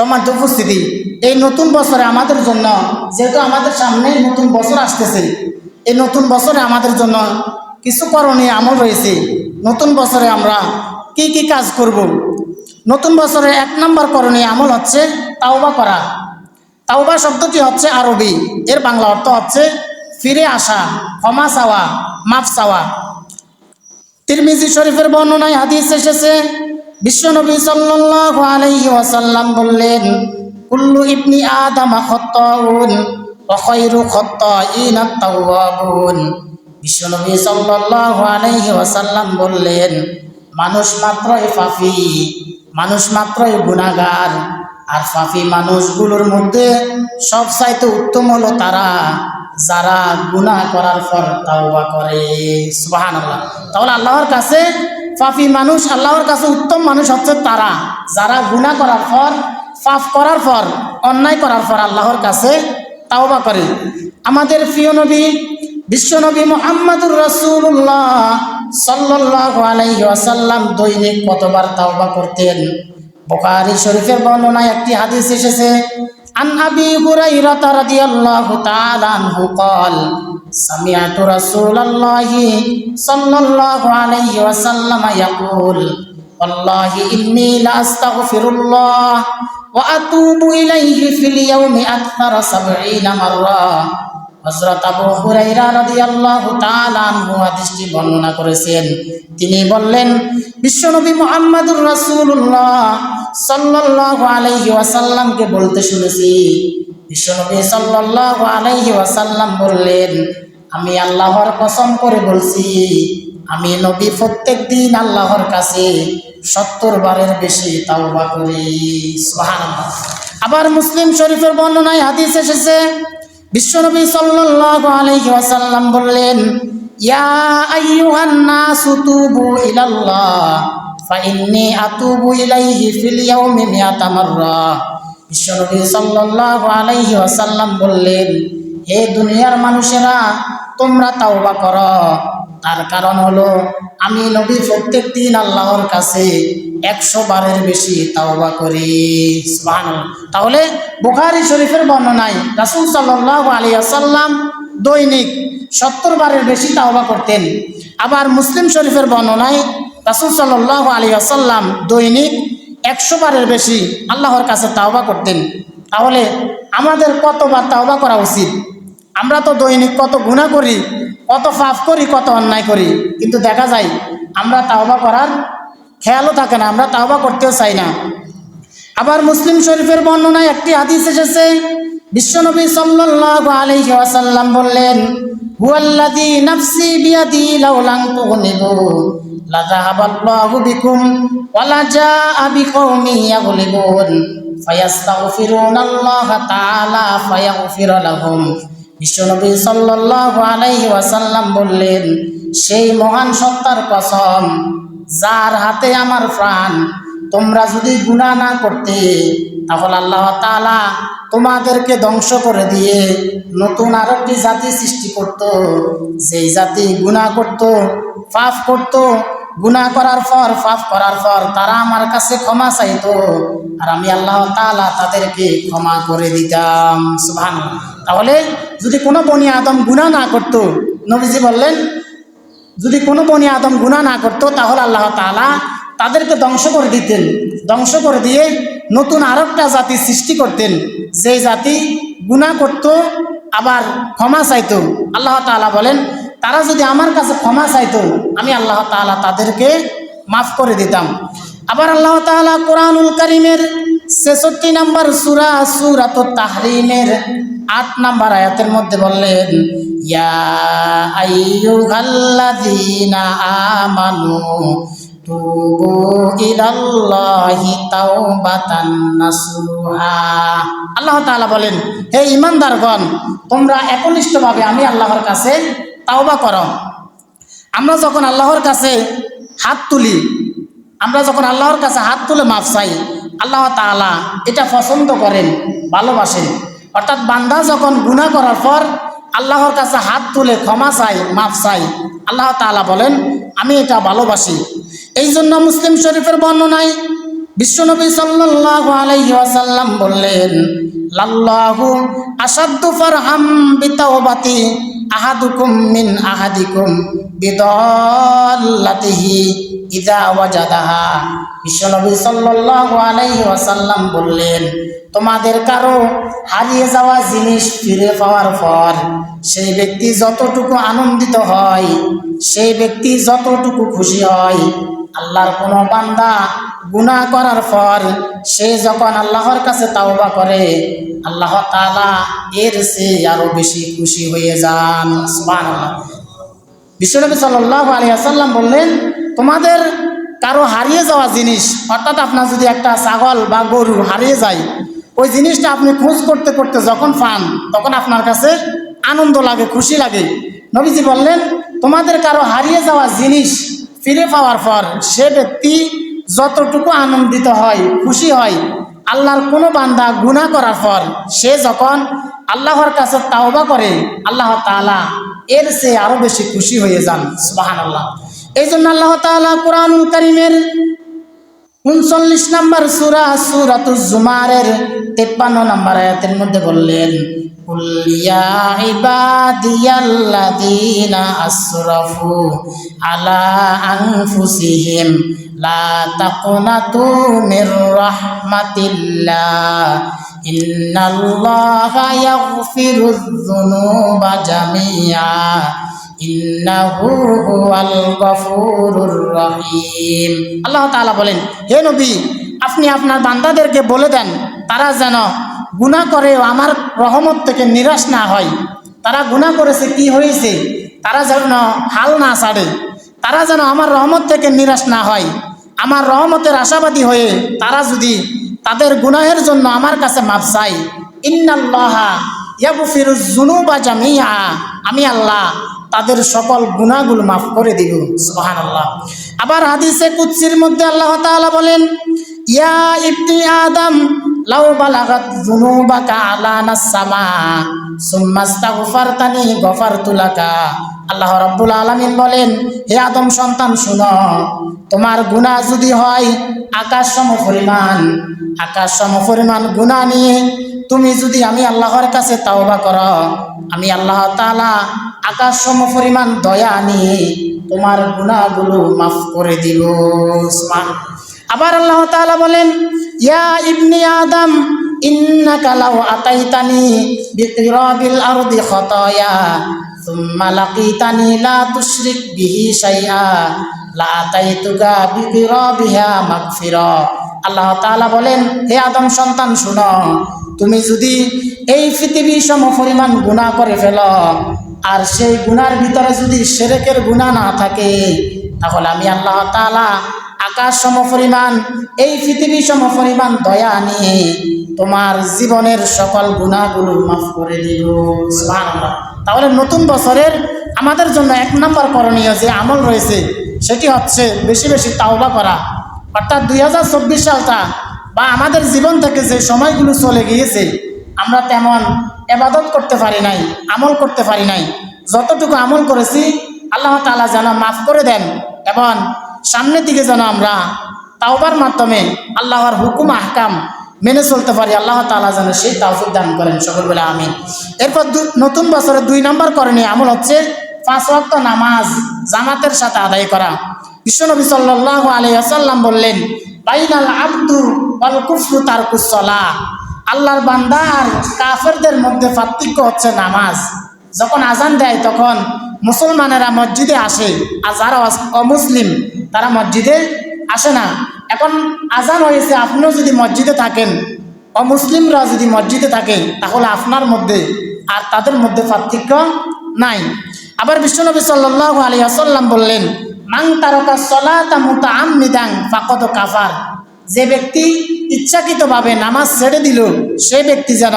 সম্মানিত উপস্থিতি, এই নতুন বছরে আমাদের জন্য, যেহেতু আমাদের সামনে নতুন বছর আসতেছে, এই নতুন বছরে আমাদের জন্য কিছু করণীয় আমল রয়েছে। নতুন বছরে আমরা কি কি কাজ করব? নতুন বছরে 1 নম্বর করণীয় আমল হচ্ছে তাওবা করা। তাওবা শব্দটি হচ্ছে আরবি, এর বাংলা অর্থ হচ্ছে ফিরে আসা, ক্ষমা চাওয়া, মাফ চাওয়া। তিরমিজি শরীফের বর্ণনায় হাদিস এসেছে, বিশ্বনবী সাল্লাল্লাহু আলাইহি ওয়াসাল্লাম বললেন, কুল্লু ইবনি আদম খাত্তাউন ওয়া খায়রু খাত্তাইনা আত-তাওয়াবুন। বিশ্বনবী সাল্লাল্লাহু আলাইহি ওয়াসাল্লাম বললেন, মানুষ মাত্রই পাপী, মানুষ মাত্রই গুনাহগার, আর পাপী মানুষগুলোর মধ্যে সবচাইতে উত্তম হলো তারা যারা গুনাহ করার পর তাওবা করে। সুবহানাল্লাহ। তাহলে আল্লাহর কাছে পাপী মানুষ, আল্লাহর কাছে উত্তম মানুষ হচ্ছে তারা যারা গুনাহ করার পর, পাপ করার পর, অন্যায় করার পর আল্লাহর কাছে তাওবা করে। আমাদের প্রিয় নবী বিশ্বনবী মুহাম্মদুর রাসূলুল্লাহ সাল্লাল্লাহু আলাইহি ওয়াসাল্লাম দৈনিক কতবার তাওবা করতেন? বুখারী শরীফের বর্ণনায় একটি হাদিস এসেছে, আন আবি হুরায়রা রাদিয়াল্লাহু তাআলা আনহু قال সামিআতু রাসূলুল্লাহি সাল্লাল্লাহু আলাইহি ওয়াসাল্লাম ইয়াকুল ওয়াল্লাহি ইন্নী লা আস্তাগফিরুল্লাহ ওয়া আতুবু ইলাইহি ফিল ইয়াউমি আকতারা 70 মাররা। হযরত আবু হুরায়রা রাদিয়াল্লাহু তাআলা আনহু হাদিসটি বর্ণনা করেছেন। তিনি বললেন, বিশ্বনবী মুহাম্মদুর রাসূলুল্লাহ সাল্লাল্লাহু আলাইহি ওয়াসাল্লামকে বলতে শুনেছি, বিশ্বনবী সাল্লাল্লাহু আলাইহি ওয়াসাল্লাম বললেন, আমি আল্লাহর কসম করে বলছি, আমি নবী প্রত্যেক দিন আল্লাহর কাছে 70 বারের বেশি তাওবা করি। সুবহানাল্লাহ। আবার মুসলিম শরীফের বর্ণনায় হাদিস এসেছে, বিশ্বনবী সাল্লাল্লাহু আলাইহি ওয়াসাল্লাম বললেন, ইয়া আইয়ুহান নাসু তুবু ইলাল্লাহ ফা ইন্নী আতুবু ইলাইহি ফিল ইয়াউমি 100 মাররা। বিশ্বনবী সাল্লাল্লাহু আলাইহি ওয়াসাল্লাম বললেন, হে দুনিয়ার মানুষেরা, তোমরা তাওবা করো, তার কারণ হলো আমি নবী প্রত্যেক দিন আল্লাহর কাছে 100 বারের বেশি তাওবা করি। সুবহানাল্লাহ। তাহলে বুখারী শরীফের বর্ণনায় রাসূল সাল্লাল্লাহু আলাইহি ওয়াসাল্লাম দৈনিক 70 বারের বেশি তাওবা করতেন। আবার মুসলিম শরীফের বর্ণনায় রাসূল সাল্লাল্লাহু আলাইহি ওয়াসাল্লাম দৈনিক 100 বারের বেশি আল্লাহর কাছে তাওবা করতেন। তাহলে আমাদের কতবার তাওবা করা উচিত? আমরা তো দৈনিক কত গুনাহ করি, কত পাপ করি, কত অন্যায় করি, কিন্তু দেখা যায় আমরা তাওবা করার খেয়ালও থাকে না, আমরা তাওবা করতেও চাই না। আবার মুসলিম শরীফের বর্ণনায় একটি হাদিস এসেছে, বিশ্বনবী সাল্লাল্লাহু আলাইহি ওয়াসাল্লাম বললেন, হুয়াল্লাযী নাফসি বিয়াদি লাউলান তুগনিবু লা যাহাবাল্লাহু বিকুম ওয়া লা জাআ বিকওমি ইয়াগলিবুন ফায়াস্তাগফিরুনাল্লাহা তাআলা ফায়াগফিরু লাহুম। বিশ্বনবী সাল্লাল্লাহু আলাইহি ওয়াসাল্লাম বললেন, সেই মহান সত্তার কসম যার হাতে আমার প্রাণ, তোমরা যদি গুনাহ না করতে তাহলে আল্লাহ তাআলা তোমাদেরকে ধ্বংস করে দিয়ে নতুন আরেকটি জাতি সৃষ্টি করত, যেই জাতি গুনাহ করত, পাপ করত, গুনাহ করার পর, পাপ করার পর তারা আমার কাছে ক্ষমা চাইতো, আর আমি আল্লাহ তাআলা তাদেরকে ক্ষমা করে দিতাম। সুবহানাল্লাহ। তাহলে যদি কোনো বনি আদম গুনাহ না করত, নবীজি বললেন, যদি কোনো বনি আদম গুনাহ না করত তাহলে আল্লাহ তাআলা তাদেরকে ধ্বংস করে দিতেন, ধ্বংস করে দিয়ে নতুন আরেকটা জাতি সৃষ্টি করতেন, যেই জাতি গুনাহ করত আবার ক্ষমা চাইতো। আল্লাহ তাআলা বলেন, তারা যদি আমার কাছে ক্ষমা চাইতো আমি আল্লাহ তাআলা তাদেরকে মাফ করে দিতাম। আবার আল্লাহ তাআলা কোরআনুল কারীমের 66 নম্বর সূরা সূরাতুত তাহরিমের 8 নম্বর আয়াতের মধ্যে বললেন, ইয়া আইয়ুহাল্লাযীনা আমানু তুবু ইলাল্লাহি তাওবাতান নাসুহা। আল্লাহ তাআলা বলেন, হে ঈমানদারগণ, তোমরা একনিষ্ঠভাবে আমি আল্লাহর কাছে তাওবা করো। আমরা যখন আল্লাহর কাছে হাত তুলি, আমরা যখন আল্লাহর কাছে হাত তুলে মাফ চাই, আল্লাহ তাআলা এটা পছন্দ করেন, ভালোবাসেন। অর্থাৎ বান্দা যখন গুনাহ করার পর আল্লাহর কাছে হাত তুলে ক্ষমা চাই, মাফ চাই, আল্লাহ তাআলা বলেন আমি এটা ভালোবাসি। এই জন্য মুসলিম শরীফের বর্ণনায় বিশ্বনবী সাল্লাল্লাহু আলাইহি ওয়াসাল্লাম বললেন, লাল্লাহু আশাদ্দু ফারহাম বিতাওবাতি আহাদুকুম মিন আহাদিকুম বিদাল্লাতিহি ইযা ওয়াজাদাহা। বিশ্বনবী সাল্লাল্লাহু আলাইহি ওয়াসাল্লাম বললেন, তোমাদের কারো হারিয়ে যাওয়া জিনিস ফিরে পাওয়ার পর সেই ব্যক্তি যতটুকু আনন্দিত হয়, সেই ব্যক্তি যতটুকু খুশি হয়, আল্লাহর কোনো বান্দা গুনাহ করার পর সে যখন আল্লাহর কাছে তাওবা করে, আল্লাহ তাআলা এর চেয়ে আরো বেশি খুশি হয়ে যান। সুবহানাল্লাহ। বিশ্বনবী সাল্লাল্লাহু আলাইহি ওয়াসাল্লাম বললেন, তোমাদের কারো হারিয়ে যাওয়া জিনিস, অর্থাৎ আপনার যদি একটা ছাগল বা গরু হারিয়ে যায়, ওই জিনিসটা আপনি খোঁজ করতে করতে যখন পান তখন আপনার কাছে আনন্দ লাগে, খুশি লাগে। নবীজি বললেন, তোমাদের কারো হারিয়ে যাওয়া জিনিস ফিরে পাওয়ার পর সে ব্যক্তি যতটুকু আনন্দিত হয়, খুশি হয়, আল্লাহর কোনো বান্দা গুনাহ করার পর সে যখন আল্লাহর কাছে তাওবা করে, আল্লাহ তাআলা এর চেয়ে আরো বেশি খুশি হয়ে যান। সুবহানাল্লাহ। এই জন্য আল্লাহ তাআলা কুরআনুল কারীমের 39 নম্বর সূরা সূরাতুজ জুমারের 53 নম্বর আয়াতের মধ্যে বললেন, কুল ইয়া ইবাদিয়াল্লাযীনা আসরাফু আলা আনফুসিহিম লা তাকনাতু মির রাহমাতিল্লাহ ইন্নাল্লাহা ইয়াগফিরুয যুনুবা জামিআ ইন্নাহু হুয়াল গফুরুর রহিম। আল্লাহ তাআলা বলেন, হে নবী, আপনি আপনার বান্দাদেরকে বলে দেন তারা যেন গুনাহ করে আমার রহমত থেকে নিরাশ না হয়। তারা গুনাহ করেছে, কি হয়েছে, তারা যেন হাল না ছাড়ে, তারা যেন আমার রহমত থেকে নিরাশ না হয়। আমার রহমতের আশাবাদী হয়ে তারা যদি তাদের গুনাহের জন্য আমার কাছে মাফ চায়, ইন্নাল্লাহা ইয়াগফিরুয যুনুবা জামিআ, আমি আল্লাহ তাদের সকল গুনাহগুলো মাফ করে দিব। সুবহানাল্লাহ। আবার হাদিসে কুদসির মধ্যে আল্লাহ তাআলা বলেন, ইয়া ইবনি আদম লাউ বালাগাত যুনুবাকা আলানাস সামা সুম্মা আস্তাগফারতানি গফারতু লাকা। আল্লাহ রাব্বুল আলামিন বলেন, হে আদম সন্তান শুনো, তোমার গুনাহ যদি হয় আকাশ সম পরিমাণ গুনাহ নিয়ে তুমি যদি আমি আল্লাহর কাছে তাওবা করো, আমি আল্লাহ তাআলা আকাশ সম পরিমাণ দয়া নিয়ে তোমার গুনাহগুলো মাফ করে দিব। আবার আল্লাহ তাআলা বলেন, ইয়া ইবনি আদম ইন্নাকা লাউ আতাইতানি বিকিরাবিল আরদি খাতায়া সুম্মা লাকিতানি লা তুশরিক বিহি শাইআ লা আতাইতুকা বিকিরাবিহা মাগফিরা। আল্লাহ তাআলা বলেন, হে আদম সন্তান শুনো, তুমি যদি এই পৃথিবী সম পরিমাণ গুনাহ করে ফেলো আর সেই গুনার ভিতরে যদি শিরকের গুনাহ না থাকে, তাহলে আমি আল্লাহ তাআলা আকাশ সম পরিমাণ, এই পৃথিবী সম পরিমাণ দয়া নিয়ে তোমার জীবনের সকল গুনাহগুলো মাফ করে দিব। সুবহানাল্লাহ। তাহলে নতুন বছরের আমাদের জন্য 1 নম্বর করণীয় যে আমল রয়েছে সেটি হচ্ছে বেশি বেশি তাওবা করা। অর্থাৎ 2024 সালটা বা আমাদের জীবন থেকে যে সময়গুলো চলে গিয়েছে আমরা তেমন ইবাদত করতে পারি নাই, আমল করতে পারি নাই। যতটুকু আমল করেছি আল্লাহ তাআলা যেন মাফ করে দেন এবং সামনের দিকে যেন আমরা তাওবার মাধ্যমে আল্লাহর হুকুম আহকাম মেনে চলতে পারি। আল্লাহ তাআলা যেন সেই তৌফিক দান করেন, সকল বলে আমিন। এরপর নতুন বছরের 2 নম্বর করণীয় আমল হচ্ছে 5 ওয়াক্ত নামাজ জামাতের সাথে আদায় করা। বিশ্বনবী সাল্লাল্লাহু আলাইহি ওয়াসাল্লাম বললেন, বাইনাল আবদু ওয়াল কুফরু তারকুস সালাহ। আল্লাহর বান্দা আর কাফেরদের মধ্যে পার্থক্য হচ্ছে নামাজ। যখন আজান দেয় তখন মুসলমানেরা মসজিদে আসে, আর যারা অমুসলিম তারা মসজিদে আসে না। এখন আজান হয়েছে, আপনিও যদি মসজিদে থাকেন, অমুসলিমরা যদি মসজিদে থাকে, তাহলে আপনার মধ্যে আর তাদের মধ্যে পার্থক্য নাই। আবার বিশ্বনবী সাল্লাল্লাহু আলাইহি ওয়াসাল্লাম বললেন, মান তারাকা সলাতা মুতাআম্মিদান ফাকাদ কাফার। যে ব্যক্তি ইচ্ছাকৃতভাবে নামাজ ছেড়ে দিল সে ব্যক্তি যেন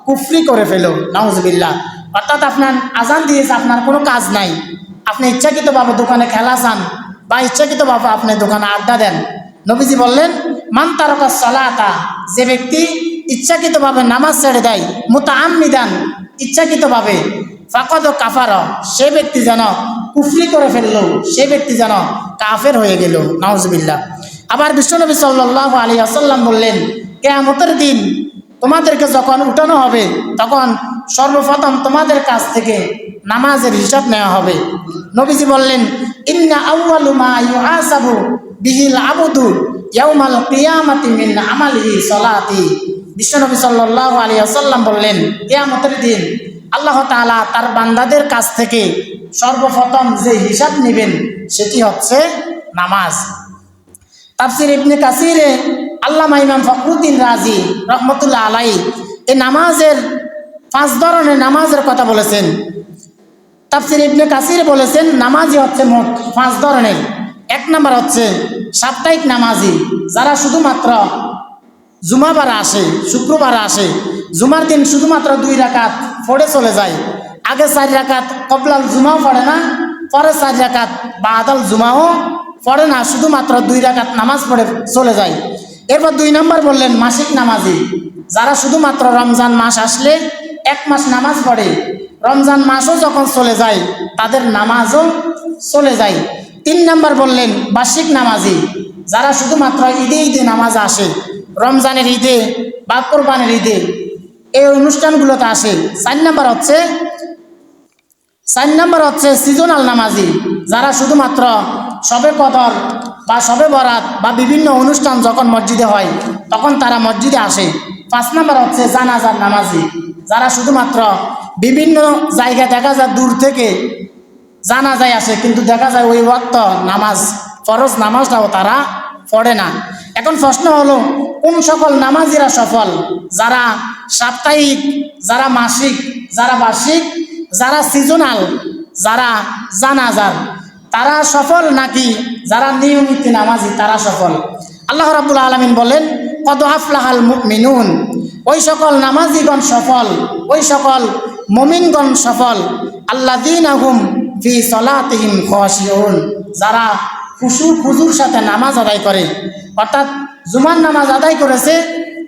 কুফরি করে ফেল। নাউজুবিল্লাহ। অর্থাৎ আপনার আজান দিয়েছে, আপনার কোনো কাজ নাই, আপনি ইচ্ছাকৃতভাবে দোকানে খেলা চান বা ইচ্ছাকৃতভাবে আপনি দোকানে আড্ডা দেন। নবীজি বললেন, মান তারাকা সলাতা, যে ব্যক্তি ইচ্ছাকৃতভাবে নামাজ ছেড়ে দেয়, মুতাআম্মিদান ইচ্ছাকৃতভাবে, ফাকাদ কাফার, সে ব্যক্তি যেন কুফরি করে ফেলল, সে ব্যক্তি যেন কাফের হয়ে গেল। নাউজুবিল্লাহ। আবার বিশ্বনবী সাল্লাল্লাহু আলাইহি ওয়াসাল্লাম বললেন, কিয়ামতের দিন তোমাদেরকে যখন উঠানো হবে তখন সর্বপ্রথম তোমাদের কাছ থেকে নামাজের হিসাব নেওয়া হবে। নবীজি বললেন, ইন্না আউয়ালু মা ইউহাসাবু বিহিল আবদু ইয়াউমাল কিয়ামাতি মিন আমালিহি সালাতি। বিশ্বনবী সাল্লাল্লাহু আলাইহি ওয়াসাল্লাম বললেন, কিয়ামতের দিন আল্লাহ তাআলা তার বান্দাদের কাছ থেকে সর্বপ্রথম যে হিসাব নেবেন সেটি হচ্ছে নামাজ। তাফসির ইবনে কাসিরে আল্লামা ইমাম ফখরুদ্দিন রাজি রহমতুল্লাহ আলাইহি এই নামাজের 5 ধরনের নামাজের কথা বলেছেন। তাফসির ইবনে কাসির বলেছেন নামাজই হচ্ছে মোট 5 ধরনের। 1 নম্বর হচ্ছে সাপ্তাহিক নামাজি, যারা শুধুমাত্র জুমাবার আসে, শুক্রবার আসে, জুমার দিন শুধুমাত্র 2 রাকাত পড়ে চলে যায়। আগে 4 রাকাত কবলাল জুমাও পড়ে না, পরে 4 রাকাত বাদাল জুমাও পড়ে না, শুধুমাত্র 2 রাকাত নামাজ পড়ে চলে যায়। এরপর 2 নম্বর বললেন মাসিক নামাজি, যারা শুধুমাত্র রমজান মাস আসলে 1 মাস নামাজ পড়ে, রমজান মাসও যখন চলে যায় তাদের নামাজও চলে যায়। 3 নম্বর বললেন বার্ষিক নামাজি, যারা শুধুমাত্র ঈদে ঈদে নামাজ আসে, রমজানের ঈদে বা কোরবানের ঈদে এই অনুষ্ঠানগুলোতে আসে। 4 নম্বর হচ্ছে সিজনাল নামাজি, যারা শুধুমাত্র শবে কদর বা শবে বরাত বা বিভিন্ন অনুষ্ঠান যখন মসজিদে হয় তখন তারা মসজিদে আসে। 5 নম্বর হচ্ছে জানাজার নামাজি, যারা শুধুমাত্র বিভিন্ন জায়গায় দেখা যায় দূর থেকে জানাজায় আসে, কিন্তু দেখা যায় ওই ওয়াক্ত নামাজ ফরজ নামাজটাও তারা পড়ে না। এখন প্রশ্ন হলো, কোন সকল নামাজিরা সফল? যারা সাপ্তাহিক, যারা মাসিক, যারা বার্ষিক, যারা সিজনাল, যারা জানাজার, তারা সফল নাকি যারা নিয়মিত নামাজি তারা সফল? আল্লাহ রাব্বুল আলামিন বলেন, কদ আফলাহাল মুমিনুন, ওই সকল নামাজিগণ সফল, ওই সকল মুমিনগণ সফল, আল্লাযীনা হুম ফি সলাতিহিম খাশিউন, যারা খুশু খুজুর সাথে নামাজ আদায় করে। অর্থাৎ জুমার নামাজ আদায় করেছে,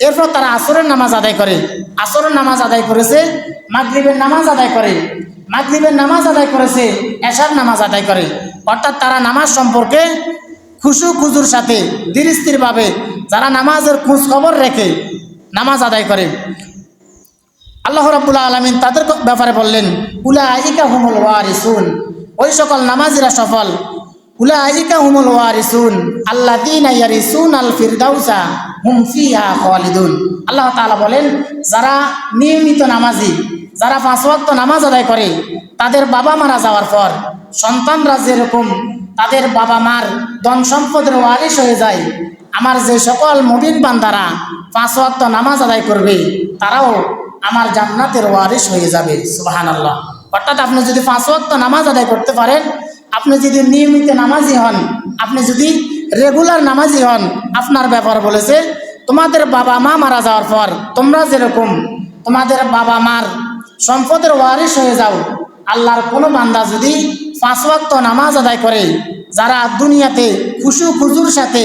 এরপর তারা আসরের নামাজ আদায় করে, আসরের নামাজ আদায় করেছে, মাগরিবের নামাজ আদায় করে, মাগরিবের নামাজ আদায় করেছে, এশার নামাজ আদায় করে। অর্থাৎ তারা নামাজ সম্পর্কে খুশু খুজুর সাথে ধীর স্থিরভাবে যারা নামাজের খোঁজ খবর রেখে নামাজ আদায় করে। আল্লাহ রাব্বুল আলামিন তাদের ব্যাপারে বললেন, উলাইকা হুমুল ওয়ারিসুন, ওই সকল নামাজিরা সফল। উলাইকা হুমুল ওয়ারিসুন আল্লাযীনা ইয়ারিসুনাল ফিরদাউসা হুম ফিহা খালিদুন। আল্লাহ তাআলা বলেন, যারা নিয়মিত নামাজি, যারা 5 ওয়াক্ত নামাজ আদায় করে, তাদের বাবা মারা যাওয়ার পর সন্তানরা যেরকম তাদের বাবা মার ধন সম্পদের ওয়ারিশ হয়ে যায়, আমার যে সকল মুমিন বান্দারা 5 ওয়াক্ত নামাজ আদায় করবে তারাও আমার জান্নাতের ওয়ারিশ হয়ে যাবে। সুবহানাল্লাহ। অর্থাৎ আপনি যদি 5 ওয়াক্ত নামাজ আদায় করতে পারেন, আপনি যদি নিয়মিত নামাজি হন, আপনি যদি রেগুলার নামাজি হন, আপনার ব্যাপার বলেছে তোমাদের বাবা মা মারা যাওয়ার পর তোমরা যেরকম তোমাদের বাবা মার সম্পদের ওয়ারিশ হয়ে যাও, আল্লাহর কোনো বান্দা যদি 5 ওয়াক্ত নামাজ আদায় করে, যারা দুনিয়াতে খুশু খুজুর সাথে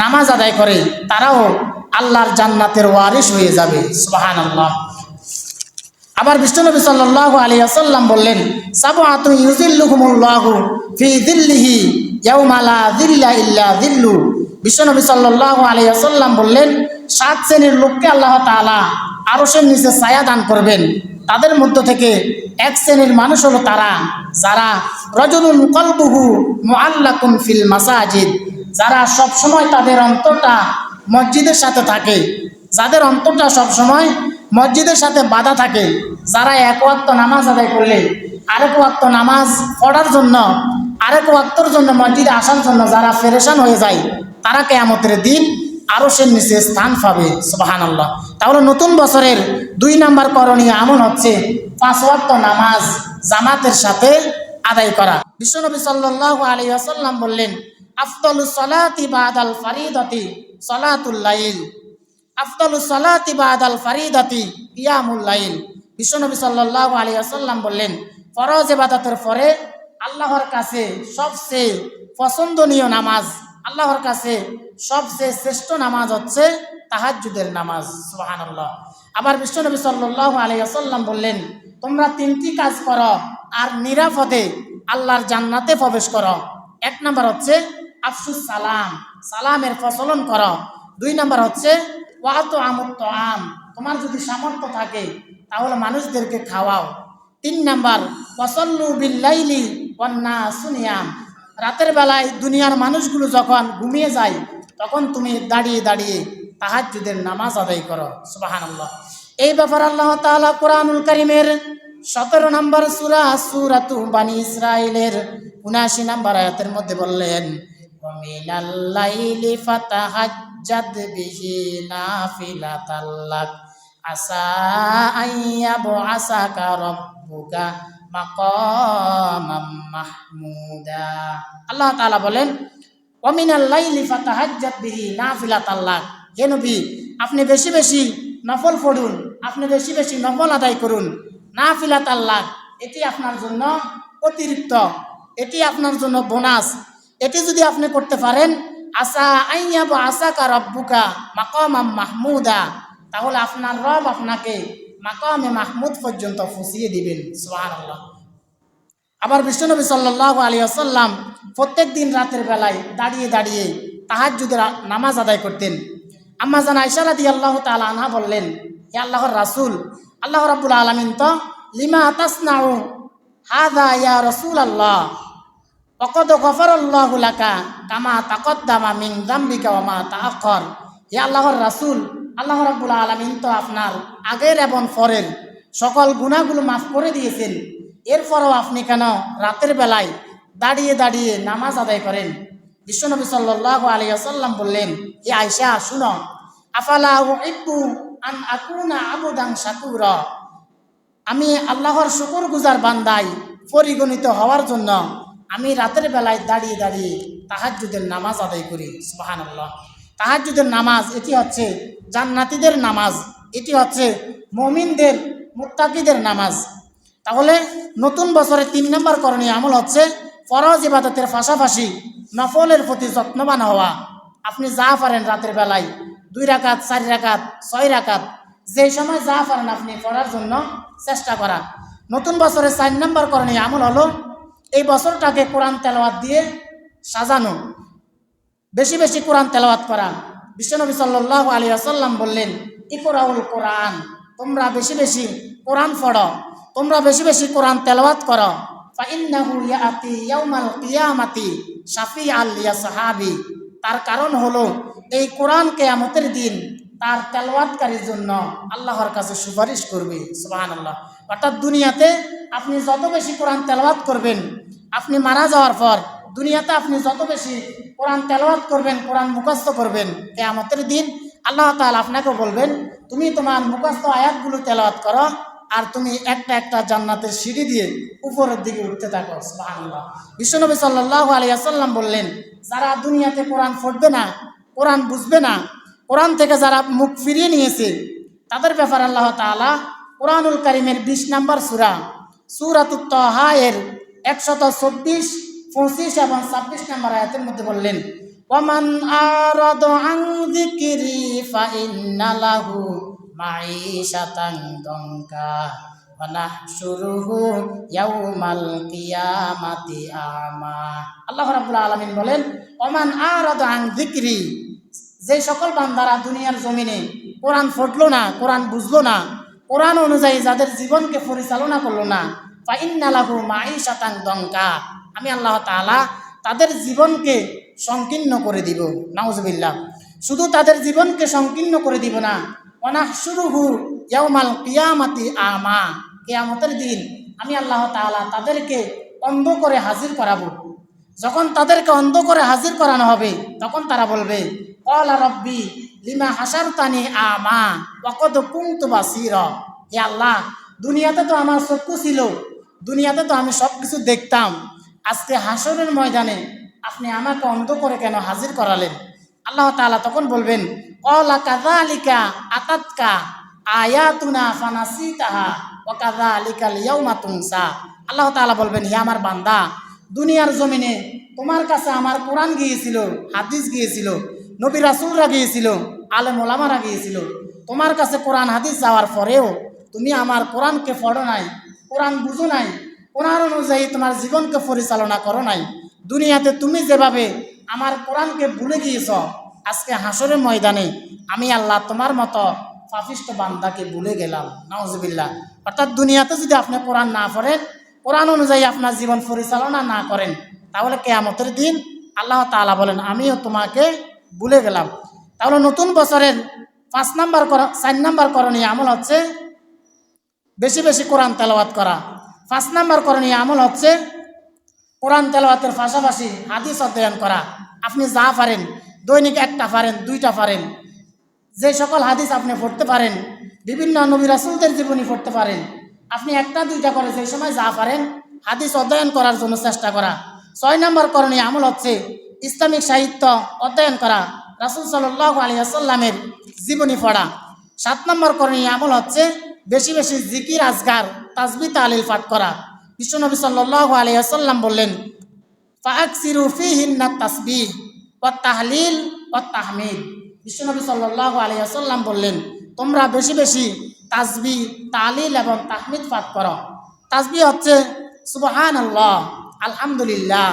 নামাজ আদায় করে, তারাও আল্লাহর জান্নাতের ওয়ারিশ হয়ে যাবে। সুবহানাল্লাহ। আবার বিশ্বনবী সাল্লাল্লাহু আলাইহি ওয়াসাল্লাম বললেন, সাবআতু ইউযিল্লুহুমুল্লাহু ফি যিল্লিহি ইয়াওমা লা যিল্লা ইল্লা যিল্লু। বিশ্বনবী সাল্লাল্লাহু আলাইহি ওয়াসাল্লাম বললেন, 7 শ্রেণীর লোককে আল্লাহ তাআলা আরশের নিচে ছায়া দান করবেন। তাদের মধ্য থেকে 1 শ্রেণীর মানুষ হলো তারা যারা রাজুলুন কলবুহু মুআল্লাকুন ফিল মাসাজিদ, যারা সব সময় তাদের অন্তরটা মসজিদের সাথে থাকে, যাদের অন্তরটা সব সময় মসজিদের সাথে বাঁধা থাকে, যারা 1 ওয়াক্ত নামাজ আদায় করলে আরেক ওয়াক্ত নামাজ পড়ার জন্য, আরেক ওয়াক্তর জন্য মসজিদে আসার জন্য যারা পেরেশান হয়ে যায়, তারা কিয়ামতের দিন আরশের নিচে স্থান পাবে। সুবহানাল্লাহ। তাহলে নতুন বছরের 2 নম্বর করণীয় আমল হচ্ছে 5 ওয়াক্ত নামাজ জামাতের সাথে আদায় করা। বিশ্বনবী সাল্লাল্লাহু আলাইহি ওয়াসাল্লাম বললেন, আফদালুস সালাতি বাদাল ফারিদাতি সালাতুল লাইল, আফদালুস সালাতি বাদাল ফারিদাতি কিয়ামুল লাইল। বিশ্বনবী সাল্লাল্লাহু আলাইহি ওয়াসাল্লাম বললেন, ফরজ ইবাদতের পরে আল্লাহর কাছে সবচেয়ে পছন্দনীয় নামাজ, আল্লাহর কাছে সবচেয়ে শ্রেষ্ঠ নামাজ হচ্ছে তাহাজ্জুদের নামাজ। সুবহানাল্লাহ। আবার বিশ্বনবী সাল্লাল্লাহু আলাইহি ওয়াসাল্লাম বললেন, তোমরা 3টি কাজ করো আর নিরাপদে আল্লাহর জান্নাতে প্রবেশ করো। 1 নম্বর হচ্ছে আফসুস সালাম, সালামের প্রচলন করো। 2 নাম্বার হচ্ছে ওয়াতু আমুত আম, তোমার যদি সামর্থ্য থাকে তাহলে মানুষদেরকে খাওয়াও। 3 নাম্বার ওয়াসাল্লু বিল্লাইলি ওয়ান নাসু নিয়াম, রাতের বেলায় দুনিয়ার মানুষগুলো যখন ঘুমিয়ে যায় তখন তুমি দাঁড়িয়ে দাঁড়িয়ে তাহাজ্জুদের নামাজ আদায় করো। সুবহানাল্লাহ। এই ব্যাপারে আল্লাহ তাআলা কোরআনুল কারীমের 17 নম্বর সূরা সূরাতু বানি ইসরাঈলের 79 নম্বর আয়াতের মধ্যে বললেন, ওয়া মিনাল লাইলি ফাতাহাজ্জাদ বিহি নাফিলাতাল লাক আসা আইয়াবআসাকা রাব্বুকা মাকামাম মাহমুদা। আল্লাহ তাআলা বলেন, ওয়া মিনাল লাইলি ফাতাহাজ্জাদ বিহি নাফিলাতাল লাক, হে নবী আপনি বেশি বেশি নফল পড়ুন, আপনি বেশি বেশি নফল আদায় করুন। নাফিলাতাল লাক, এটি আপনার জন্য অতিরিক্ত, এটি আপনার জন্য বোনাস। এটি যদি আপনি করতে পারেন, আসা আইয়াবআসাকা রাব্বুকা মাকামাম মাহমুদা, তাহলে আপনার রব আপনাকে মাকামে মাহমুদ পর্যন্ত পৌঁছিয়ে দিবেন। সুবহানাল্লাহ। আবার বিশ্বনবী সাল্লাল্লাহু আলাইহি ওয়াসাল্লাম প্রত্যেক দিন রাতের বেলায় দাঁড়িয়ে দাঁড়িয়ে তাহাজ্জুদের নামাজ আদায় করতেন। আম্মা জান আয়েশা রাদিয়াল্লাহু তাআলা আনহা বললেন, হে আল্লাহর রাসূল, আল্লাহ রাব্বুল আলামিন তো লিমা তাসনাউ হাযা ইয়া রাসূলুল্লাহ ওয়াকাদ গফারাল্লাহু লাকা কামা তাকদ্দামা মিন যামবিকা ওয়া মা তাআখার। হে আল্লাহর রাসূল, আল্লাহ রাব্বুল আলামিন তো আপনার আগের এবং পরের সকল গুনাহগুলো মাফ করে দিয়েছেন, এরপরও আপনি কেন রাতের বেলায় দাঁড়িয়ে দাঁড়িয়ে নামাজ আদায় করেন? বিশ্বনবী সাল্লাল্লাহু আলাইহি ওয়াসাল্লাম বললেন, হে আয়েশা শুনো, আফালা উহিব্বু আন আকুনা আবুদান শাকুরা, আমি আল্লাহর শুকরগুজার বান্দাই পরিগণিত হওয়ার জন্য আমি রাতের বেলায় দাঁড়িয়ে দাঁড়িয়ে তাহাজ্জুদের নামাজ আদায় করি। সুবহানাল্লাহ। তাহাজ্জুদের নামাজ এটি হচ্ছে জান্নাতীদের নামাজ, এটি হচ্ছে মুমিনদের মুত্তাকিদের নামাজ। তাহলে নতুন বছরে 3 নম্বর করণীয় আমল হচ্ছে ফরজ ইবাদতের পাশাপাশি নফলের প্রতি যত্নবান হওয়া। আপনি যা পারেন রাতের বেলায় 2 রাকাত, 4 রাকাত, 6 রাকাত, যেই সময় যা পারেন আপনি পড়ার জন্য চেষ্টা করা। নতুন বছরের 4 নম্বর করণীয় আমল হলো এই বছরটাকে কোরআন তেলাওয়াত দিয়ে সাজানো, বেশি বেশি কোরআন তেলাওয়াত করা। বিশ্বনবী সাল্লাল্লাহু আলাইহি ওয়াসাল্লাম বললেন, ইকরাউল কোরআন, তোমরা বেশি বেশি কোরআন পড়ো, তোমরা বেশি বেশি কোরআন তেলাওয়াত করো। ফাইন্নাহু ইয়াতি ইয়াউমাল কিয়ামাতি শাফিআল লিয়াসহাবি, তার কারণ হলো এই কোরআন কিয়ামতের দিন তার তেলাওয়াতকারীর জন্য আল্লাহর কাছে সুপারিশ করবে। সুবহানাল্লাহ। অর্থাৎ দুনিয়াতে আপনি যত বেশি কোরআন তেলাওয়াত করবেন, আপনি মারা যাওয়ার পর দুনিয়াতে আপনি যত বেশি কোরআন তেলাওয়াত করবেন, কোরআন মুখস্থ করবেন, কিয়ামতের দিন আল্লাহ তাআলা আপনাকে বলবেন, তুমি তোমার মুখস্থ আয়াতগুলো তেলাওয়াত করো আর তুমি একটা একটা জান্নাতের সিঁড়ি দিয়ে উপরের দিকে উঠতে থাকো। সুবহানাল্লাহ। বিশ্বনবী সাল্লাল্লাহু আলাইহি ওয়াসাল্লাম বললেন, যারা দুনিয়াতে কোরআন পড়বে না, কোরআন বুঝবে না, কোরআন থেকে যারা মুখ ফিরিয়ে নিয়েছে, তাদের ব্যাপারে আল্লাহ তাআলা কোরআনুল কারীমের 20 নম্বর সূরা সূরাতুত তাহা এর 124, 25 এবং 26 নম্বর আয়াতের মধ্যে বললেন, ওয়ামান আরাদা আন যিকরি ফাইন্না লাহু মাঈশাতান দঙ্কা ওয়া নাহশুরুহু ইয়াউমাল কিয়ামাতি আমা। আল্লাহ রাব্বুল আলামিন বলেন, ওমান আরাদা আন যিকরি, যে সকল বান্দারা দুনিয়ার জমিনে কোরআন পড়লো না, কোরআন বুঝলো না, কোরআন অনুযায়ী যাদের জীবনকে পরিচালনা করলো না, ফাইন্না লাহু মাঈশাতান দঙ্কা, আমি আল্লাহ তাআলা তাদের জীবনকে সংকীর্ণ করে দিব। নাউজুবিল্লাহ। শুধু তাদের জীবনকে সংকীর্ণ করে দিব না, ওয়া নাহশুরুহু ইয়াউমাল কিয়ামাতি আমা, কিয়ামতের দিন আমি আল্লাহ তাআলা তাদেরকে অন্ধ করে হাজির করাবো। যখন তাদেরকে অন্ধ করে হাজির করানো হবে তখন তারা বলবে, ক্বালা রাব্বি লিমা হাসারতানি আমা ওয়া ক্বাদ কুনতু বাসীরা, হে আল্লাহ দুনিয়াতে তো আমার চক্ষু ছিল, দুনিয়াতে তো আমি সব কিছু দেখতাম, আজকে হাসরের ময়দানে আপনি আমাকে অন্ধ করে কেন হাজির করালেন? আল্লাহ তাআলা তখন বলবেন, ক্বালা কাযালিকা আতাতকা আয়াতুনা ফানাসিতাহা ওয়া কাযালিকাল ইয়াউমা তুনসা। আল্লাহ তাআলা বলবেন, হে আমার বান্দা, দুনিয়ার জমিনে তোমার কাছে আমার কোরআন গিয়েছিল, হাদিস গিয়েছিল, নবী রাসূলরা গিয়েছিল, আলেম ওলামারা গিয়েছিল, তোমার কাছে কোরআন হাদিস যাওয়ার পরেও তুমি আমার কোরআনকে পড়ো নাই, কোরআন বুঝো নাই, কোরআন অনুযায়ী তোমার জীবনকে পরিচালনা করো নাই। দুনিয়াতে তুমি যেভাবে আমার কোরআনকে ভুলে গিয়েছ, আজকে হাসরের ময়দানে আমি আল্লাহ তোমার মতো পাপিষ্ঠ বান্দাকে ভুলে গেলাম। নাউজুবিল্লাহ। অর্থাৎ দুনিয়াতে যদি আপনি কোরআন না পড়েন, কোরআন অনুযায়ী আপনার জীবন পরিচালনা না করেন, তাহলে কিয়ামতের দিন আল্লাহ তাআলা বলেন আমিও তোমাকে ভুলে গেলাম। তাহলে নতুন বছরের 4 নাম্বার করণীয় আমল হচ্ছে বেশি বেশি কোরআন তেলাওয়াত করা। 5 নাম্বার করণীয় আমল হচ্ছে কোরআন তেলাওয়াতের পাশাপাশি হাদিস অধ্যয়ন করা। আপনি যা পারেন, দৈনিক 1টা পারেন, 2টা পারেন, যে সকল হাদিস আপনি পড়তে পারেন, বিভিন্ন নবী রাসূলদের জীবনী পড়তে পারেন, আপনি 1টা 2টা করে যে সময় যা পারেন হাদিস অধ্যয়ন করার জন্য চেষ্টা করা। 6 নম্বর করণীয় আমল হচ্ছে ইসলামিক সাহিত্য অধ্যয়ন করা, রাসূল সাল্লাল্লাহু আলাইহি ওয়াসাল্লামের জীবনী পড়া। 7 নম্বর করণীয় আমল হচ্ছে বেশি বেশি জিকির, আজকার, তাসবিহ, তাহলিল পাঠ করা। বিশ্বনবী সাল্লাল্লাহু আলাইহি ওয়াসাল্লাম বললেন ফাআকসিরু ফীহিন্নাত তাসবিহ ওয়াত তাহলিল ওয়াত তাহমিদ। বিশ্বনবী সাল্লাল্লাহু আলাইহি ওয়াসাল্লাম বললেন তোমরা বেশি বেশি তাসবিহ, তাহলিল এবং তাহমিদ পাঠ করো। তাসবিহ হচ্ছে সুবহানাল্লাহ, আলহামদুলিল্লাহ,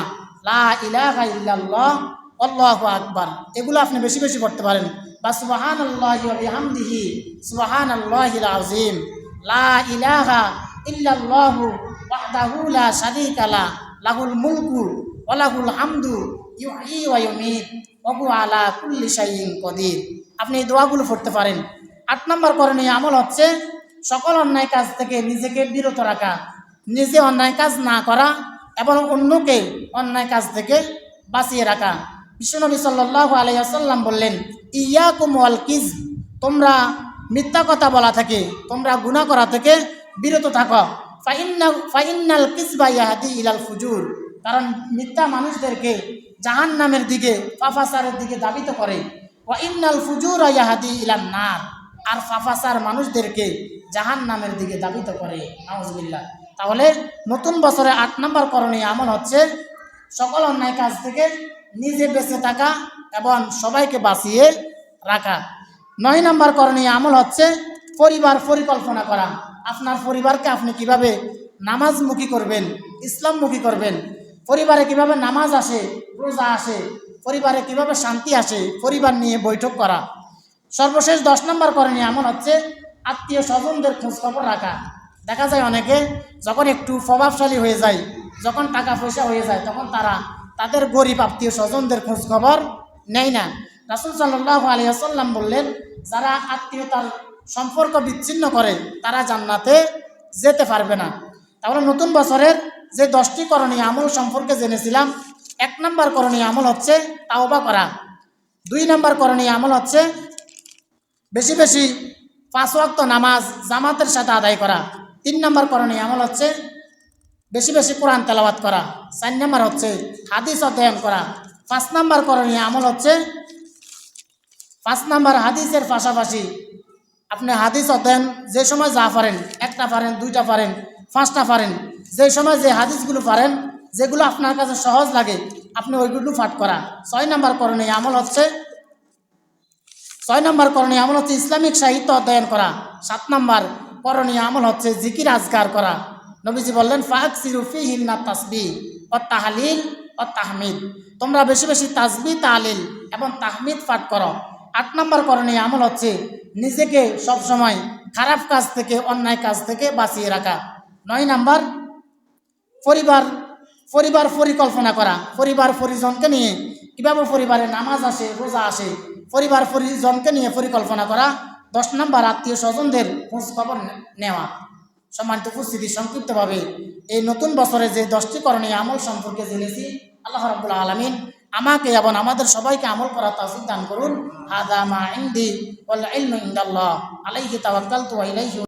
লা ইলাহা ইল্লাল্লাহ, আল্লাহু আকবার। এগুলো আপনি বেশি বেশি পড়তে পারেন। বা সুবহানাল্লাহি ওয়া বিহামদিহি সুবহানাল্লাহিল আযীম, লা ইলাহা ইল্লাল্লাহু ওয়াহদাহু লা শারীকা লা, লাহুল মুলকু ওয়া লাহুল হামদু ইউহয়ী ওয়া ইউমীত ওয়া হুয়া আলা কুল্লি শাইইন কাদির। আপনি এই দোয়াগুলো পড়তে পারেন। 8 নম্বর করণীয় আমল হচ্ছে সকল অন্যায় কাজ থেকে নিজেকে বিরত রাখা, নিজে অন্যায় কাজ না করা এবং অন্যকে অন্যায় কাজ থেকে বাঁচিয়ে রাখা। বিশ্বনবী সাল্লাল্লাহু আলাইহি ওয়াসাল্লাম বললেন ইয়াকুম ওয়াল কিযব, তোমরা মিথ্যা কথা বলা থেকে, তোমরা গুনাহ করা থেকে বিরত থাকো। ফাইন্নাল কিযবা ইয়াহদি ইলাল ফুজুর, কারণ মিথ্যা মানুষদেরকে জাহান্নামের দিকে, ফাফাসারের দিকে ধাবিত করে। ওয়া ইন্নাল ফুজুরা ইয়াহদি ইলান নার, আর ফাফাসার মানুষদেরকে জাহান্নামের দিকে ধাবিত করে। নাউজুবিল্লাহ। তাহলে নতুন বছরে 8 নম্বর করণীয় আমল হচ্ছে সকল অন্যায় কাজ থেকে নিজে বেঁচে থাকা এবং সবাইকে বাঁচিয়ে রাখা। 9 নম্বর করণীয় আমল হচ্ছে পরিবার পরিকল্পনা করা। আপনার পরিবারকে আপনি কিভাবে নামাজমুখী করবেন, ইসলামমুখী করবেন, পরিবারে কিভাবে নামাজ আসে, রোজা আসে, পরিবারে কিভাবে শান্তি আসে, পরিবার নিয়ে বৈঠক করা। সর্বশেষ 10 নম্বর করণীয় আমল হচ্ছে আত্মীয় স্বজনদের খোঁজখবর রাখা। দেখা যায় অনেকে যখন একটু প্রভাবশালী হয়ে যায়, যখন টাকা পয়সা হয়ে যায়, তখন তারা তাদের গরিব আত্মীয় স্বজনদের খোঁজখবর নেয় না। রাসূল সাল্লাল্লাহু আলাইহি ওয়াসাল্লাম বললেন যারা আত্মীয়তার সম্পর্ক বিচ্ছিন্ন করে তারা জান্নাতে যেতে পারবে না। তাহলে নতুন বছরের যে 10টি করণীয় আমল সম্পর্কে জেনেছিলাম, 1 নম্বর করণীয় আমল হচ্ছে তাওবা করা। 2 নম্বর করণীয় আমল হচ্ছে বেশি বেশি 5 ওয়াক্ত নামাজ জামাতের সাথে আদায় করা। 3 নম্বর করণীয় আমল হচ্ছে বেশি বেশি কোরআন তেলাওয়াত করা। 4 নম্বর হচ্ছে হাদিস অধ্যয়ন করা। 5 নম্বর করণীয় আমল হচ্ছে 5 নম্বর হাদিসের পাশাপাশি আপনি হাদিস অধ্যয়ন যে সময় যা পারেন, 1টা পারেন, 2টা পারেন, 5টা পারেন, যে সময় যে হাদিসগুলো পারেন, যেগুলো আপনার কাছে সহজ লাগে আপনি ওইগুলো পাঠ করা। 6 নম্বর করণীয় আমল হচ্ছে ইসলামিক সাহিত্য অধ্যয়ন করা। 7 নম্বর করণীয় আমল হচ্ছে জিকির, আজকার করা। নবীজি বললেন ফাআকসিরু ফীহিন্নাত তাসবিহ ওয়াত তাহলিল ওয়াত তাহমিদ, তোমরা বেশি বেশি তাসবিহ, তাহলিল এবং তাহমিদ পাঠ করো। 8 নম্বর করণীয় আমল হচ্ছে নিজেকে সবসময় খারাপ কাজ থেকে, অন্যায় কাজ থেকে বাঁচিয়ে রাখা। 9 নম্বর পরিবার পরিকল্পনা করা। পরিবার পরিজনকে নিয়ে কীভাবে পরিবারে নামাজ আসে, রোজা আসে, পরিবার পরিজনকে নিয়ে পরিকল্পনা করা। 10 নম্বর আত্মীয় স্বজনদের খোঁজ খবর নেওয়া। সম্মানিত উপস্থিতি, সংক্ষিপ্তভাবে এই নতুন বছরে যে 10টি করণীয় আমল সম্পর্কে জেনেছি, আল্লাহ রাব্বুল আলামিন আমাকে এবং আমাদের সবাইকে আমল করার তৌফিক দান করুন। হাযা মা ইনদি ওয়াল ইলমু ইনদাল্লাহ, আলাইহি তাওয়াক্কালতু ওয়া ইলাইহি